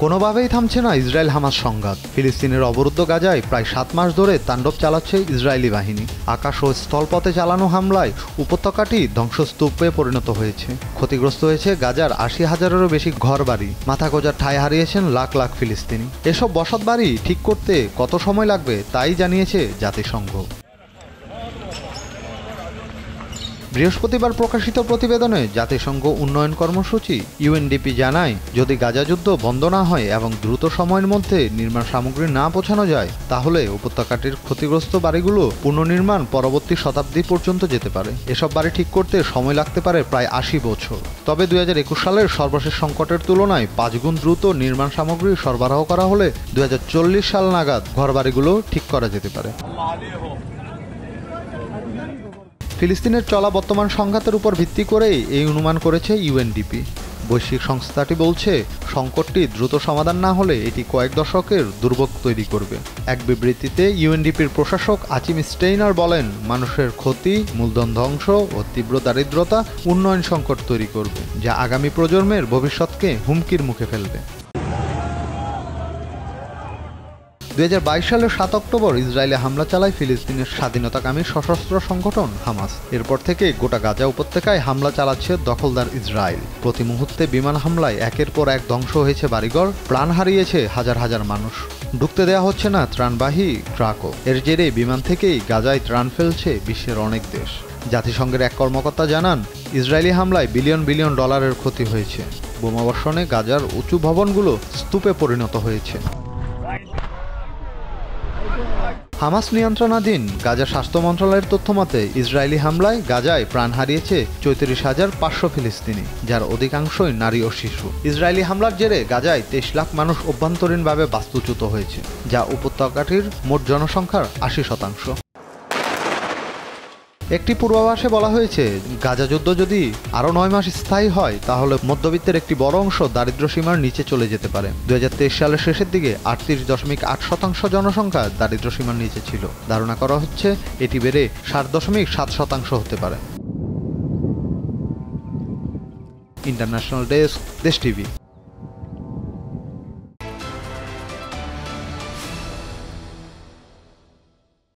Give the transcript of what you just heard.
কোনোভাবেই থামছে না ইসরায়েল হামাস সংঘাত। ফিলিস্তিনের অবরুদ্ধ গাজায় প্রায় 7 মাস ধরে তাণ্ডব চালাচ্ছে ইসরায়েলি বাহিনী। আকাশ ও স্থলপথে চালানো হামলায় উপত্যকাটি ধ্বংসস্তূপে পরিণত হয়েছে। ক্ষতিগ্রস্ত হয়েছে গাজার 80,000-এরও বেশি ঘরবাড়ি। মাথা গোঁজার ঠাঁই হারিয়েছেন লাখ লাখ ফিলিস্তিনি। এসব বসতবাড়ি ঠিক করতে কত সময় লাগবে তাই জানিয়েছে জাতিসংঘ। বৃহস্পতিবার প্রকাশিত প্রতিবেদনে জাতিসংঘ উন্নয়ন কর্মসূচি ইউএনডিপি জানায়, যদি গাজা যুদ্ধ বন্ধ না হয় এবং দ্রুত সময়ের মধ্যে নির্মাণ সামগ্রী না পৌঁছানো যায়, তাহলে উপত্যকাটির ক্ষতিগ্রস্ত বাড়িগুলো পুনর্নির্মাণ পরবর্তী শতাব্দী পর্যন্ত যেতে পারে। এসব বাড়ি ঠিক করতে সময় লাগতে পারে প্রায় 80 বছর। তবে 2021 সালের সর্বশেষ সংকটের তুলনায় 5 গুণ দ্রুত নির্মাণ সামগ্রী সরবরাহ করা হলে 2040 সাল নাগাদ ঘরবাড়িগুলো ঠিক করা যেতে পারে। ফিলিস্তিনের চলা বর্তমান সংঘাতের উপর ভিত্তি করেই এই অনুমান করেছে ইউএনডিপি। বৈশ্বিক সংস্থাটি বলছে, সংকটটি দ্রুত সমাধান না হলে এটি কয়েক দশকের দুর্ভোগ তৈরি করবে। এক বিবৃতিতে ইউএনডিপির প্রশাসক আচিম স্টেইনার বলেন, মানুষের ক্ষতি, মূলধন ধ্বংস ও তীব্র দারিদ্রতা উন্নয়ন সংকট তৈরি করবে, যা আগামী প্রজন্মের ভবিষ্যৎকে হুমকির মুখে ফেলবে। 2022 সালের 7 অক্টোবর ইসরায়েলে হামলা চালায় ফিলিস্তিনের স্বাধীনতাকামী সশস্ত্র সংগঠন হামাস। এরপর থেকে গোটা গাজা উপত্যকায় হামলা চালাচ্ছে দখলদার ইসরায়েল। প্রতি মুহূর্তে বিমান হামলায় একের পর এক ধ্বংস হয়েছে বাড়িঘর, প্রাণ হারিয়েছে হাজার হাজার মানুষ। ঢুকতে দেওয়া হচ্ছে না ত্রাণবাহী ট্রাকও। এর জেরে বিমান থেকেই গাজায় ত্রাণ ফেলছে বিশ্বের অনেক দেশ। জাতিসংঘের এক কর্মকর্তা জানান, ইসরায়েলি হামলায় বিলিয়ন বিলিয়ন ডলারের ক্ষতি হয়েছে। বোমাবর্ষণে গাজার উঁচু ভবনগুলো স্তূপে পরিণত হয়েছে। হামাস নিয়ন্ত্রণাধীন গাজা স্বাস্থ্য মন্ত্রণালয়ের তথ্যমতে ইসরায়েলি হামলায় গাজায় প্রাণ হারিয়েছে 34,500 ফিলিস্তিনি, যার অধিকাংশই নারী ও শিশু। ইসরায়েলি হামলার জেরে গাজায় 23 লাখ মানুষ অভ্যন্তরীণভাবে বাস্তুচ্যুত হয়েছে, যা উপত্যকাটির মোট জনসংখ্যার 80%। একটি পূর্বাভাসে বলা হয়েছে, গাজা যুদ্ধ যদি আরও 9 মাস স্থায়ী হয়, তাহলে মধ্যবিত্তের একটি বড় অংশ দারিদ্র্য সীমার নিচে চলে যেতে পারে। 2023 সালের শেষের দিকে 38.8% জনসংখ্যা দারিদ্র্য সীমার নিচে ছিল। ধারণা করা হচ্ছে এটি বেড়ে 7.7% হতে পারে। ইন্টারন্যাশনাল ডেস্ক, দেশ টিভি।